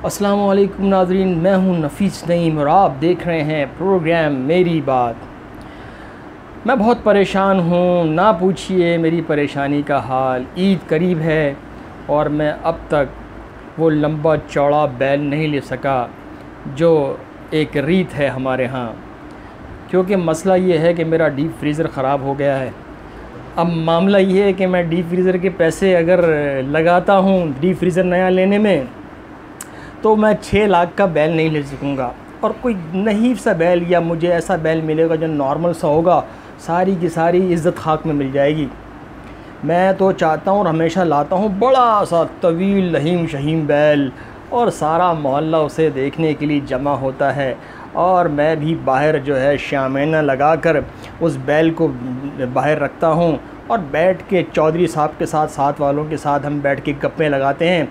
السلام علیکم ناظرین، میں ہوں نفیس نعیم اور آپ دیکھ رہے ہیں پروگرام میری بات۔ میں بہت پریشان ہوں، نہ پوچھئے میری پریشانی کا حال۔ عید قریب ہے اور میں اب تک وہ لمبا چوڑا بیل نہیں لے سکا جو ایک ریت ہے ہمارے ہاں، کیونکہ مسئلہ یہ ہے کہ میرا ڈیپ فریزر خراب ہو گیا ہے۔ اب معاملہ یہ ہے کہ میں ڈیپ فریزر کے پیسے اگر لگاتا ہوں ڈیپ فریزر نیا لینے میں تو میں 6 لاکھ کا بیل نہیں لے سکوں گا، اور کوئی نحیف سا بیل یا مجھے ایسا بیل ملے گا جو نارمل سا ہوگا، ساری کی ساری عزت خاک میں مل جائے گی۔ میں تو چاہتا ہوں اور ہمیشہ لاتا ہوں بڑا سا طویل لحیم شہیم بیل، اور سارا محلہ اسے دیکھنے کے لیے جمع ہوتا ہے، اور میں بھی باہر جو ہے شامینہ لگا کر اس بیل کو باہر رکھتا ہوں، اور بیٹھ کے چودھری صاحب کے ساتھ ساتھ والوں کے ساتھ ہم بیٹھ کے گپیں لگاتے ہیں۔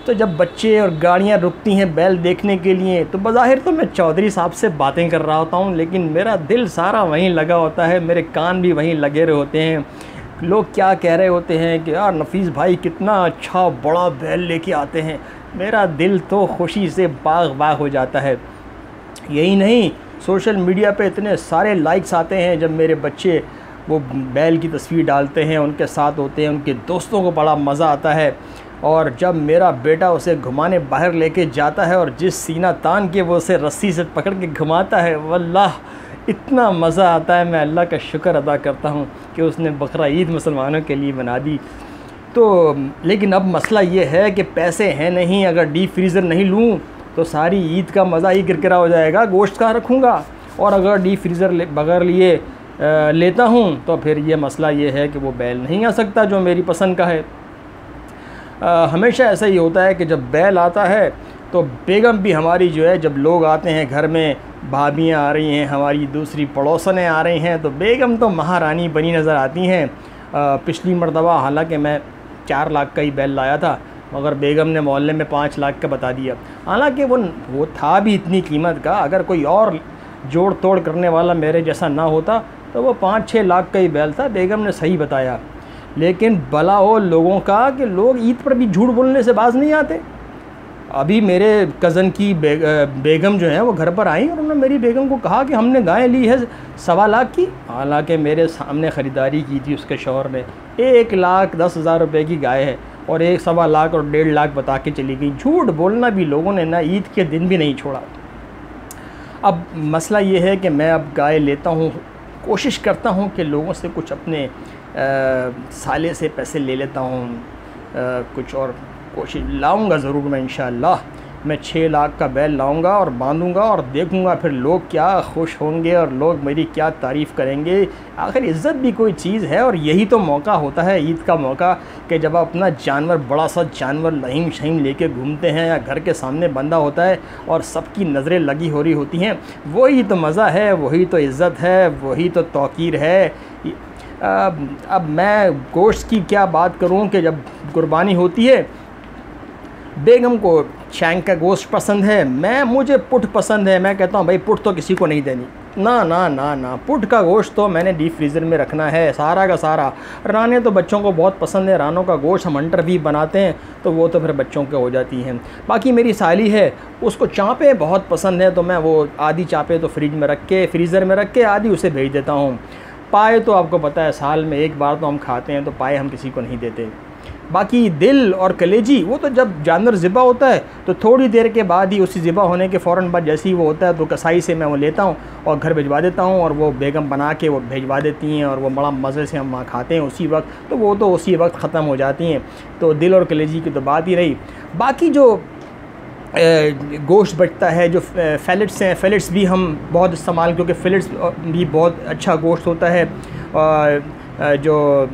تو جب بچے اور گاڑیاں رکتی ہیں بیل دیکھنے کے لیے تو بظاہر تو میں چودھری صاحب سے باتیں کر رہا ہوتا ہوں، لیکن میرا دل سارا وہیں لگا ہوتا ہے، میرے کان بھی وہیں لگے رہے ہوتے ہیں۔ لوگ کیا کہہ رہے ہوتے ہیں کہ یار نفیس بھائی کتنا اچھا بڑا بیل لے کے آتے ہیں، میرا دل تو خوشی سے باغ باغ ہو جاتا ہے۔ یہی نہیں، سوشل میڈیا پہ اتنے سارے لائکس آتے ہیں جب میرے بچے وہ بیل کی تصویر ڈالتے ہیں، ان کے ساتھ ہوتے ہیں، ان کے دوستوں کو بڑا مزہ آتا ہے، اور جب میرا بیٹا اسے گھمانے باہر لے کے جاتا ہے اور جس سینہ تان کے وہ اسے رسی سے پکڑ کے گھماتا ہے، واللہ اتنا مزہ آتا ہے۔ میں اللہ کا شکر ادا کرتا ہوں کہ اس نے بقرہ عید مسلمانوں کے لیے بنا دی۔ تو لیکن اب مسئلہ یہ ہے کہ پیسے ہیں نہیں، اگر ڈیپ فریزر نہیں لوں تو ساری عید کا مزہ ہی کرکرا ہو جائے گا، گوشت کہاں رکھوں گا، اور اگر ڈیپ فریزر بغیر لیے لیتا ہوں تو پھر یہ مسئلہ یہ ہے کہ وہ بیل نہیں آ سکتا جو میری پسند کا ہے۔ ہمیشہ ایسا ہی ہوتا ہے کہ جب بیل آتا ہے تو بیگم بھی ہماری جو ہے، جب لوگ آتے ہیں گھر میں، بھابیاں آ رہی ہیں، ہماری دوسری پڑوسنیں آ رہی ہیں، تو بیگم تو مہارانی بنی نظر آتی ہیں۔ پچھلی مرتبہ حالانکہ میں 4 لاکھ کا ہی بیل لایا تھا، مگر بیگم نے محلے میں 5 لاکھ کا بتا دیا، حالانکہ وہ تھا بھی اتنی قیمت کا۔ اگر کوئی اور جوڑ توڑ کرنے والا میرے جیسا نہ ہوتا تو وہ 5-6 لاکھ کا ہی بیل تھا، بیگم نے صحیح بتایا۔ لیکن بلا ہو لوگوں کا کہ لوگ عید پر بھی جھوٹ بولنے سے باز نہیں آتے۔ ابھی میرے کزن کی بیگم جو ہیں وہ گھر پر آئیں اور انہوں نے میری بیگم کو کہا کہ ہم نے گائے لی ہے 1.25 لاکھ کی، حالانکہ میرے سامنے خریداری کی تھی اس کے شوہر نے، 1,10,000 روپے کی گائے ہے، اور 1.25 لاکھ اور 1.5 لاکھ بتا کے چلی گئی۔ جھوٹ بولنا بھی لوگوں نے نہ عید کے دن بھی نہیں چھوڑا۔ اب مسئلہ یہ ہے کہ میں اب گائے لیتا ہوں، کوشش کرتا ہوں کہ لوگوں سے کچھ اپنے سالے سے پیسے لے لیتا ہوں، کچھ، اور کوشش لاؤں گا ضرور میں انشاءاللہ۔ میں 6 لاکھ کا بیل لاؤں گا اور باندھوں گا، اور دیکھوں گا پھر لوگ کیا خوش ہوں گے اور لوگ میری کیا تعریف کریں گے۔ آخر عزت بھی کوئی چیز ہے، اور یہی تو موقع ہوتا ہے عید کا موقع کہ جب آپ اپنا جانور، بڑا سا جانور لحیم شہیم لے کے گھومتے ہیں یا گھر کے سامنے بندھا ہوتا ہے اور سب کی نظریں لگی ہو رہی ہوتی ہیں، وہی تو مزہ ہے، وہی تو عزت ہے، وہی تو توقیر ہے۔ اب میں گوشت کی کیا بات کروں کہ جب قربانی ہوتی ہے، بیگم کو شینک کا گوشت پسند ہے، مجھے پٹھ پسند ہے، میں کہتا ہوں بھائی پٹھ تو کسی کو نہیں دینی، نہ پٹھ کا گوشت تو میں نے ڈیپ فریزر میں رکھنا ہے سارا کا سارا۔ رانے تو بچوں کو بہت پسند ہے، رانوں کا گوشت ہم انٹر بھی بناتے ہیں تو وہ تو پھر بچوں کے ہو جاتی ہیں۔ باقی میری سالی ہے، اس کو چانپیں بہت پسند ہے، تو میں وہ آدھی چانپیں تو فریزر میں رکھ کے آدھی اسے بھیج دیتا ہوں۔ پائے تو آپ کو پتہ ہے سال میں ایک بار تو ہم کھاتے ہیں، تو پائے ہم کسی کو نہیں دیتے۔ باقی دل اور کلیجی وہ تو جب جانور ذبح ہوتا ہے تو تھوڑی دیر کے بعد ہی، اسی ذبح ہونے کے فوراً بعد جیسے ہی وہ ہوتا ہے تو کسائی سے میں وہ لیتا ہوں اور گھر بھجوا دیتا ہوں، اور وہ بیگم بنا کے وہ بھیجوا دیتی ہیں، اور وہ بڑا مزے سے ہم وہاں کھاتے ہیں اسی وقت، تو وہ تو اسی وقت ختم ہو جاتی ہیں۔ تو دل اور کلیجی کی تو بات ہی رہی۔ باقی جو گوشت بچتا ہے، جو فیلٹس ہیں، فیلٹس بھی ہم بہت استعمال، کیونکہ فیلٹس بھی بہت اچھا گوشت ہوتا ہے، جو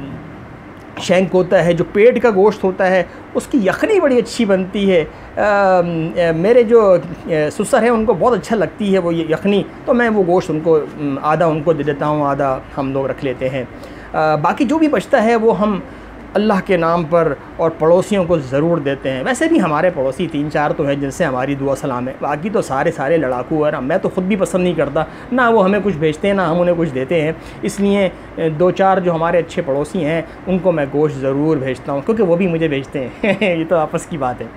شینک ہوتا ہے، جو پیٹ کا گوشت ہوتا ہے، اس کی یخنی بڑی اچھی بنتی ہے۔ میرے جو سسر ہیں ان کو بہت اچھا لگتی ہے وہ یخنی، تو میں وہ گوشت ان کو آدھا ان کو دے دیتا ہوں، آدھا ہم لوگ رکھ لیتے ہیں۔ باقی جو بھی بچتا ہے وہ ہم اللہ کے نام پر اور پڑوسیوں کو ضرور دیتے ہیں۔ ویسے بھی ہمارے پڑوسی 3-4 تو ہیں جن سے ہماری دعا سلام ہے، باقی تو سارے لڑاکو ہیں۔ میں تو خود بھی پسند نہیں کرتا، نہ وہ ہمیں کچھ بھیجتے ہیں نہ ہم انہیں کچھ دیتے ہیں، اس لیے 2-4 جو ہمارے اچھے پڑوسی ہیں ان کو میں گوشت ضرور بھیجتا ہوں، کیونکہ وہ بھی مجھے بھیجتے ہیں یہ تو آپس کی بات ہے۔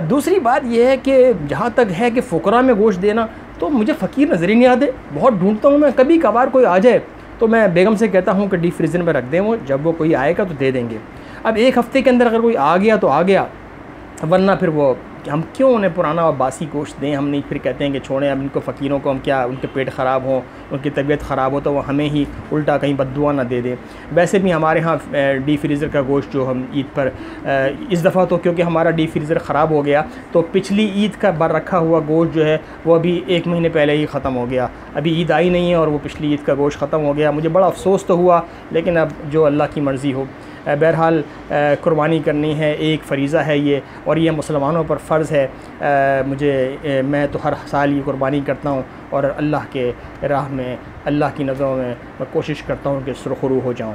دوسری بات یہ ہے کہ جہاں تک ہے کہ فقراء میں گوشت دینا، تو مجھے فقیر نظر ہی نہیں آتے، بہت ڈھونڈتا ہوں میں، کبھی کبھار کوئی آ جائے تو میں بیگم سے کہتا ہوں کہ ڈیپ فریزر میں رکھ دیں، وہ جب وہ کوئی آئے گا تو دے دیں گے۔ اب ایک ہفتے کے اندر اگر کوئی آ گیا تو آ گیا، ورنہ پھر وہ ہم کیوں انہیں پرانا اور باسی گوشت دیں، ہم نہیں پھر کہتے ہیں کہ چھوڑیں اب ان کو، فقیروں کو ہم کیا، ان کے پیٹ خراب ہوں، ان کی طبیعت خراب ہو تو وہ ہمیں ہی الٹا کہیں بد دعا نہ دے دیں۔ ویسے بھی ہمارے ہاں ڈی فریزر کا گوشت جو ہم عید پر اس دفعہ تو کیونکہ ہمارا ڈی فریزر خراب ہو گیا تو پچھلی عید کا بر رکھا ہوا گوشت جو ہے وہ ابھی 1 مہینے پہلے ہی ختم ہو گیا، ابھی عید آئی نہیں ہے اور وہ پچھلی عید کا گوشت ختم ہو گیا۔ مجھے بڑا افسوس تو ہوا، لیکن اب جو اللہ کی مرضی ہو۔ بہرحال قربانی کرنی ہے، ایک فریضہ ہے یہ، اور یہ مسلمانوں پر فرض ہے۔ میں تو ہر سال یہ قربانی کرتا ہوں اور اللہ کے راہ میں، اللہ کی نظروں میں کوشش کرتا ہوں کہ سرخرو ہو جاؤں۔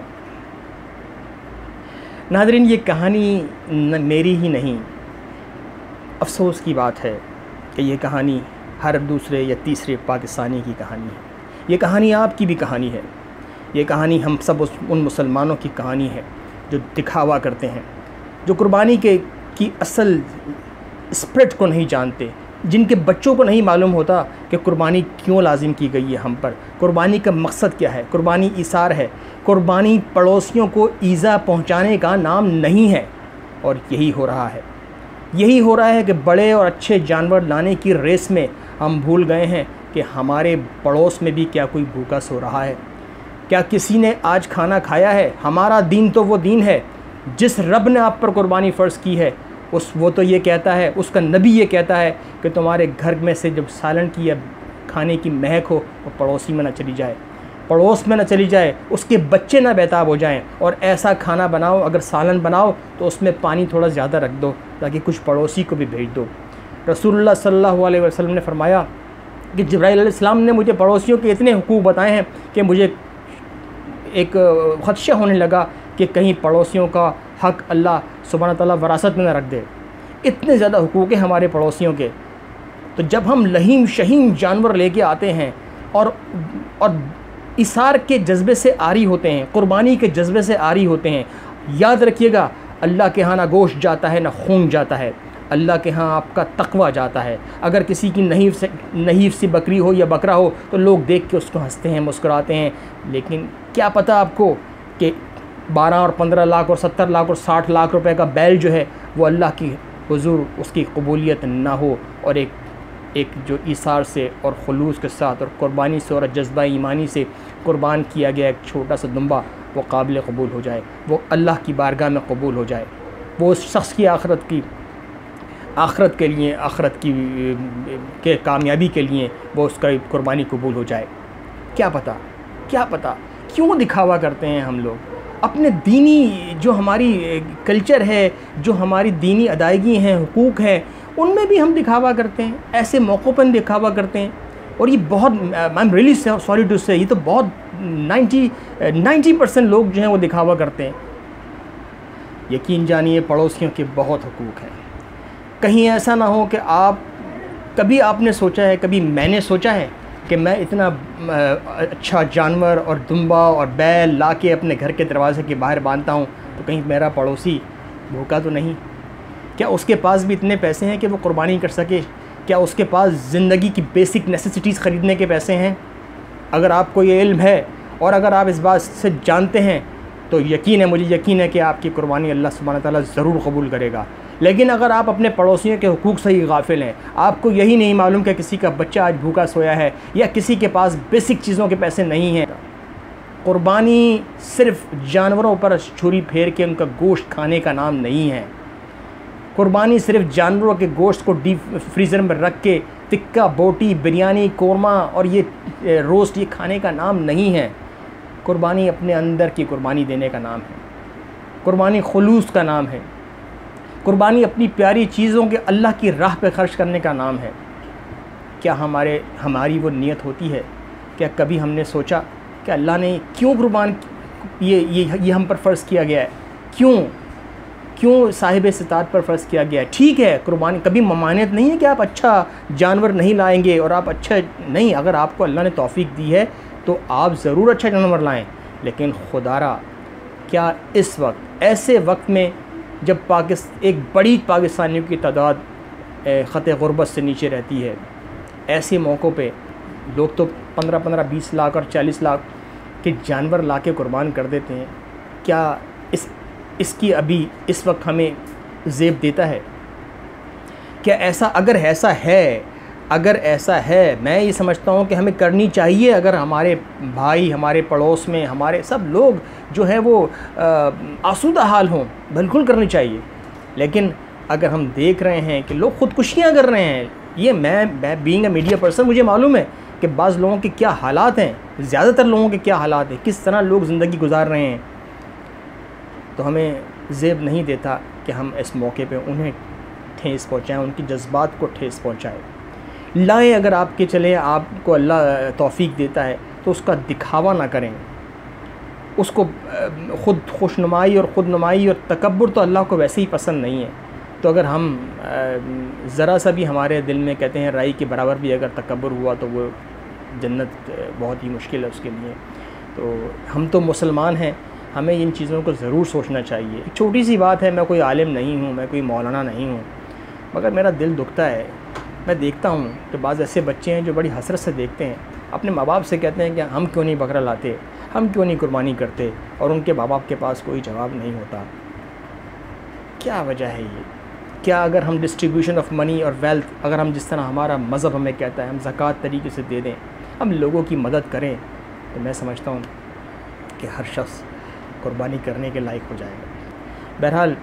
ناظرین، یہ کہانی میری ہی نہیں، افسوس کی بات ہے کہ یہ کہانی ہر دوسرے یا تیسرے پاکستانی کی کہانی ہے۔ یہ کہانی آپ کی بھی کہانی ہے، یہ کہانی ہم سب ان مسلمانوں کی کہانی ہے جو دکھاوا کرتے ہیں، جو قربانی کی اصل اسپرٹ کو نہیں جانتے، جن کے بچوں کو نہیں معلوم ہوتا کہ قربانی کیوں لازم کی گئی ہے ہم پر، قربانی کا مقصد کیا ہے۔ قربانی ایثار ہے، قربانی پڑوسیوں کو ایذا پہنچانے کا نام نہیں ہے، اور یہی ہو رہا ہے۔ یہی ہو رہا ہے کہ بڑے اور اچھے جانور لانے کی ریس میں ہم بھول گئے ہیں کہ ہمارے پڑوس میں بھی کیا کوئی بھوکا سو رہا ہے، کیا کسی نے آج کھانا کھایا ہے۔ ہمارا دین تو وہ دین ہے جس رب نے آپ پر قربانی فرض کی ہے، وہ تو یہ کہتا ہے، اس کا نبی یہ کہتا ہے کہ تمہارے گھر میں سے جب سالن کی یا کھانے کی مہک ہو وہ پڑوسی میں نہ چلی جائے، پڑوس میں نہ چلی جائے، اس کے بچے نہ بیتاب ہو جائیں، اور ایسا کھانا بناؤ، اگر سالن بناؤ تو اس میں پانی تھوڑا زیادہ رکھ دو تاکہ کچھ پڑوسی کو بھی بھیج دو۔ رسول اللہ صلی اللہ علیہ وسلم نے فرمایا کہ جبرائیل علیہ السلام نے مجھے پڑوسیوں کے اتنے حقوق بتائے ہیں کہ مجھے ایک خدشہ ہونے لگا کہ کہیں پڑوسیوں کا حق اللہ سبحانہ تعالیٰ وراثت میں نہ رکھ دے۔ اتنے زیادہ حقوق ہیں ہمارے پڑوسیوں کے، تو جب ہم لہیم شہیم جانور لے کے آتے ہیں اور ایثار کے جذبے سے عاری ہوتے ہیں، قربانی کے جذبے سے عاری ہوتے ہیں، یاد رکھیے گا اللہ کے ہاں نہ گوشت جاتا ہے نہ خون جاتا ہے، اللہ کے ہاں آپ کا تقوی جاتا ہے۔ اگر کسی کی نحیف سی بکری ہو یا بکرا ہو تو لوگ دیکھ کے اس کو ہنستے ہیں، مسکراتے ہیں، لیکن کیا پتہ آپ کو کہ 12 اور 15 لاکھ اور 70 لاکھ اور 60 لاکھ روپے کا بیل جو ہے وہ اللہ کی حضور اس کی قبولیت نہ ہو، اور ایک جو ایثار سے اور خلوص کے ساتھ اور قربانی سے اور جذبہ ایمانی سے قربان کیا گیا ایک چھوٹا سا دمبا وہ قابل قبول ہو جائے، وہ اللہ کی بارگاہ میں قبول ہو جائے، وہ اس شخص کی آخرت کے لیے، آخرت کی کامیابی کے لیے وہ اس کا قربانی قبول ہو جائے۔ کیا پتہ کیوں دکھاوا کرتے ہیں ہم لوگ اپنے دینی جو ہماری کلچر ہے، جو ہماری دینی ادائیگی ہیں، حقوق ہیں، ان میں بھی ہم دکھاوا کرتے ہیں، ایسے موقعوں پر دکھاوا کرتے ہیں، اور یہ بہت I am really sorry to say, یہ تو بہت 90% لوگ جو ہیں وہ دکھاوا کرتے ہیں۔ یقین جانیے پڑوسیوں کے بہت حقوق ہیں، کہیں ایسا نہ ہو کہ آپ نے سوچا ہے، کبھی میں نے سوچا ہے کہ میں اتنا اچھا جانور اور دمبا اور بیل لا کے اپنے گھر کے دروازے کے باہر باندھتا ہوں تو کہیں میرا پڑوسی بھوکا تو نہیں؟ کیا اس کے پاس بھی اتنے پیسے ہیں کہ وہ قربانی کر سکے؟ کیا اس کے پاس زندگی کی بیسک نیسیسٹیز خریدنے کے پیسے ہیں؟ اگر آپ کو یہ علم ہے اور اگر آپ اس بات سے جانتے ہیں تو مجھے یقین ہے کہ آپ کی قربانی اللہ سبحانہ تعالیٰ ضرور قبول کرے گا۔ لیکن اگر آپ اپنے پڑوسیوں کے حقوق سے ہی غافل ہیں، آپ کو یہی نہیں معلوم کہ کسی کا بچہ آج بھوکا سویا ہے یا کسی کے پاس بیسک چیزوں کے پیسے نہیں ہیں، قربانی صرف جانوروں پر چھری پھیر کے ان کا گوشت کھانے کا نام نہیں ہے، قربانی صرف جانوروں کے گوشت کو ڈیپ فریزر میں رکھ کے تکہ بوٹی، بریانی، قورمہ اور یہ روسٹ یہ کھانے کا نام نہیں ہے۔ قربانی اپنے اندر کی قربانی دینے کا نام ہے، قربانی خلوص کا نام ہے، قربانی اپنی پیاری چیزوں کے اللہ کی راہ پہ خرچ کرنے کا نام ہے۔ کیا ہماری وہ نیت ہوتی ہے؟ کیا کبھی ہم نے سوچا کہ اللہ نے کیوں یہ ہم پر فرض کیا گیا ہے، کیوں صاحب استطاعت پر فرض کیا گیا ہے؟ ٹھیک ہے، قربانی کبھی ممانعت نہیں ہے کہ آپ اچھا جانور نہیں لائیں گے اور آپ اچھا نہیں، اگر آپ کو اللہ نے توفیق دی ہے تو آپ ضرور اچھا جانور لائیں، لیکن خدا را ایسے وقت میں جب ایک بڑی پاکستانیوں کی تعداد خط غربت سے نیچے رہتی ہے، ایسے موقعوں پہ لوگ تو 15-15 20 لاکھ اور 40 لاکھ کے جانور لا کے قربان کر دیتے ہیں. کیا اس کی ابھی اس وقت ہمیں زیب دیتا ہے؟ کیا اگر ایسا ہے میں یہ سمجھتا ہوں کہ ہمیں کرنی چاہیے. اگر ہمارے بھائی ہمارے پڑوس میں ہمارے سب لوگ جو ہیں وہ آسودہ حال ہوں، بالکل کرنی چاہیے. لیکن اگر ہم دیکھ رہے ہیں کہ لوگ خودکشیاں کر رہے ہیں، یہ میں بینگ اے میڈیا پرسن مجھے معلوم ہے کہ بعض لوگوں کے کیا حالات ہیں، زیادہ تر لوگوں کے کیا حالات ہیں، کس طرح لوگ زندگی گزار رہے ہیں. تو ہمیں زیب نہیں دیتا کہ ہم اس موقع پہ انہیں ٹھیس پہنچائیں، ان کی جذبات کو ٹھیس پہنچائیں. لائیں اگر آپ کے چلیں، آپ کو اللہ توفیق دیتا ہے تو اس کا دکھاوا نہ کریں. اس کو خود خوشنمائی اور خود نمائی اور تکبر تو اللہ کو ویسے ہی پسند نہیں ہے. تو اگر ہم ذرا سا بھی ہمارے دل میں کہتے ہیں رائی کے برابر بھی اگر تکبر ہوا تو وہ جنت بہت ہی مشکل ہے اس کے لیے. تو ہم تو مسلمان ہیں، ہمیں ان چیزوں کو ضرور سوچنا چاہیے. ایک چھوٹی سی بات ہے، میں کوئی عالم نہیں ہوں، میں کوئی مولانا نہیں ہوں، مگر میرا دل دکھتا ہے. میں دیکھتا ہوں کہ بعض ایسے بچے ہیں جو بڑی حسرت سے دیکھتے ہیں، اپنے ماں باپ سے کہتے ہیں کہ ہم کیوں نہیں بکرا لاتے، ہم کیوں نہیں قربانی کرتے، اور ان کے ماں باپ کے پاس کوئی جواب نہیں ہوتا. کیا وجہ ہے یہ؟ کیا اگر ہم ڈسٹریبیوشن آف منی اور ویلتھ، اگر ہم جس طرح ہمارا مذہب ہمیں کہتا ہے ہم زکوٰۃ طریقے سے دے دیں، ہم لوگوں کی مدد کریں، تو میں سمجھتا ہوں کہ ہر شخص قربانی کرنے کے لائق ہو جائے گا. بہرحال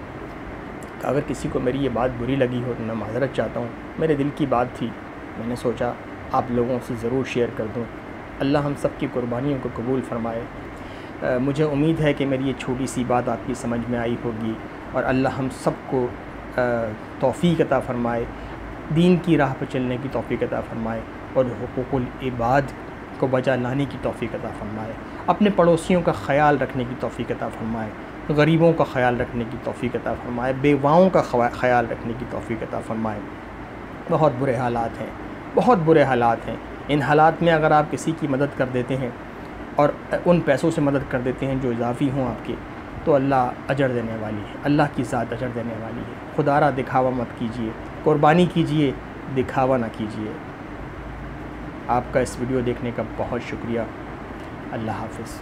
اگر کسی کو میری یہ بات بری لگی ہو تو میں معذرت چاہتا ہوں. میرے دل کی بات تھی، میں نے سوچا آپ لوگوں سے ضرور شیئر کر دوں. اللہ ہم سب کی قربانیوں کو قبول فرمائے. مجھے امید ہے کہ میری یہ چھوٹی سی بات آپ کی سمجھ میں آئی ہوگی، اور اللہ ہم سب کو توفیق عطا فرمائے، دین کی راہ پر چلنے کی توفیق عطا فرمائے، اور حقوق العباد کو بجا لانے کی توفیق عطا فرمائے. اپنے پڑوسیوں کا خیال رکھنے کی توفیق عطا فرمائے، غریبوں کا خیال رکھنے کی توفیق عطا فرمائے، بیواؤں کا خیال رکھنے کی توفیق عطا فرمائے. بہت برے حالات ہیں، بہت برے حالات ہیں. ان حالات میں اگر آپ کسی کی مدد کر دیتے ہیں اور ان پیسوں سے مدد کر دیتے ہیں جو اضافی ہوں آپ کے، تو اللہ اجر دینے والی ہے، اللہ کی ذات اجر دینے والی ہے. خدا را دکھاوا مت کیجیے، قربانی کیجیے، دکھاوا نہ کیجیے. آپ کا اس ویڈیو دیکھنے کا بہت شکریہ. اللہ حافظ.